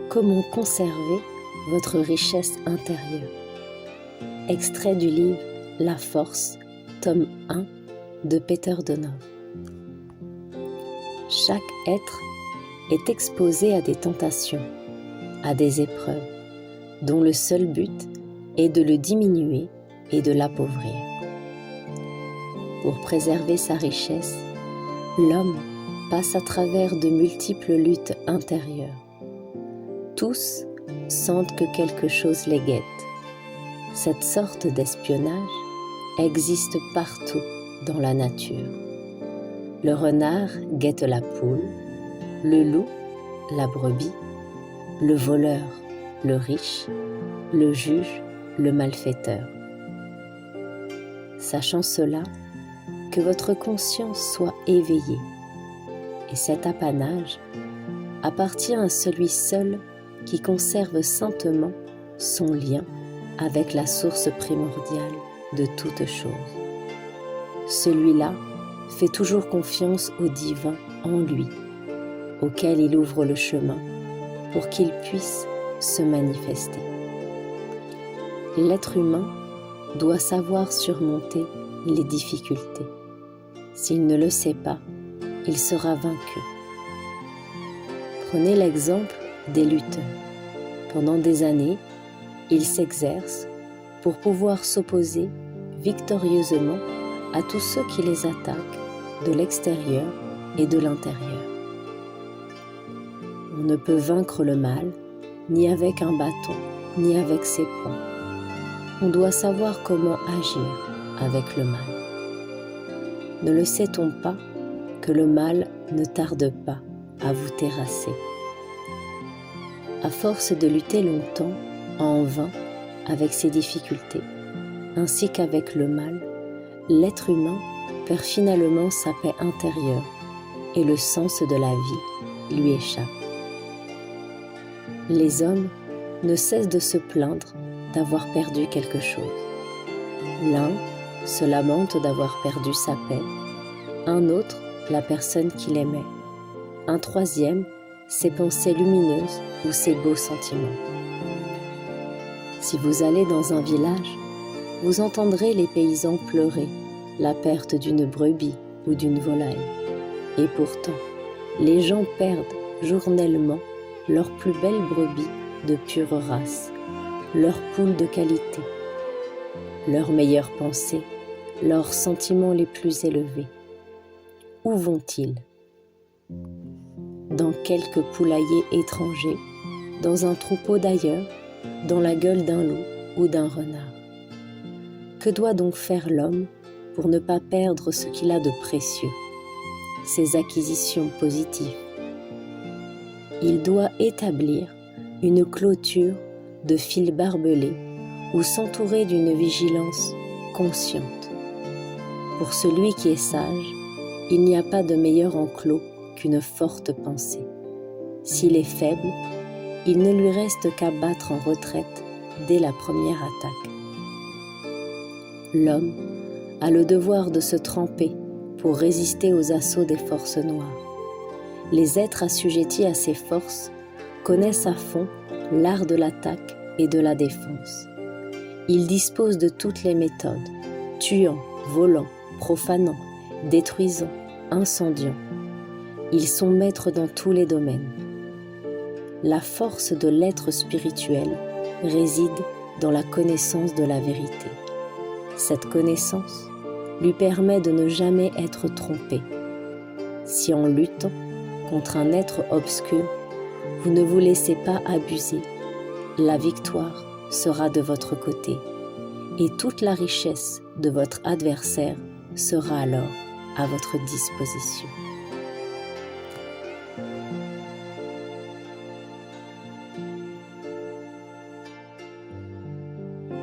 Comment conserver votre richesse intérieure? Extrait du livre La Force, tome 1 de Peter Donov. Chaque être est exposé à des tentations, à des épreuves, dont le seul but est de le diminuer et de l'appauvrir. Pour préserver sa richesse, l'homme passe à travers de multiples luttes intérieures. Tous sentent que quelque chose les guette. Cette sorte d'espionnage existe partout dans la nature. Le renard guette la poule, le loup, la brebis, le voleur, le riche, le juge, le malfaiteur. Sachant cela, que votre conscience soit éveillée, et cet apanage appartient à celui seul qui conserve saintement son lien avec la source primordiale de toute chose. Celui-là fait toujours confiance au divin en lui, auquel il ouvre le chemin pour qu'il puisse se manifester. L'être humain doit savoir surmonter les difficultés. S'il ne le sait pas, il sera vaincu. Prenez l'exemple des lutteurs. Pendant des années, ils s'exercent pour pouvoir s'opposer victorieusement à tous ceux qui les attaquent de l'extérieur et de l'intérieur. On ne peut vaincre le mal ni avec un bâton, ni avec ses poings. On doit savoir comment agir avec le mal. Ne le sait-on pas que le mal ne tarde pas à vous terrasser? À force de lutter longtemps, en vain, avec ses difficultés, ainsi qu'avec le mal, l'être humain perd finalement sa paix intérieure et le sens de la vie lui échappe. Les hommes ne cessent de se plaindre d'avoir perdu quelque chose. L'un se lamente d'avoir perdu sa paix, un autre la personne qu'il aimait, un troisième ses pensées lumineuses ou ses beaux sentiments. Si vous allez dans un village, vous entendrez les paysans pleurer la perte d'une brebis ou d'une volaille. Et pourtant, les gens perdent journellement leurs plus belles brebis de pure race, leurs poules de qualité, leurs meilleures pensées, leurs sentiments les plus élevés. Où vont-ils? Dans quelques poulaillers étrangers, dans un troupeau d'ailleurs, dans la gueule d'un loup ou d'un renard. Que doit donc faire l'homme pour ne pas perdre ce qu'il a de précieux, ses acquisitions positives? Il doit établir une clôture de fils barbelés ou s'entourer d'une vigilance consciente. Pour celui qui est sage, il n'y a pas de meilleur enclos qu'une forte pensée. S'il est faible, il ne lui reste qu'à battre en retraite dès la première attaque. L'homme a le devoir de se tremper pour résister aux assauts des forces noires. Les êtres assujettis à ces forces connaissent à fond l'art de l'attaque et de la défense. Ils disposent de toutes les méthodes, tuant, volant, profanant, détruisant, incendiant. Ils sont maîtres dans tous les domaines. La force de l'être spirituel réside dans la connaissance de la vérité. Cette connaissance lui permet de ne jamais être trompé. Si en luttant contre un être obscur, vous ne vous laissez pas abuser, la victoire sera de votre côté et toute la richesse de votre adversaire sera alors à votre disposition.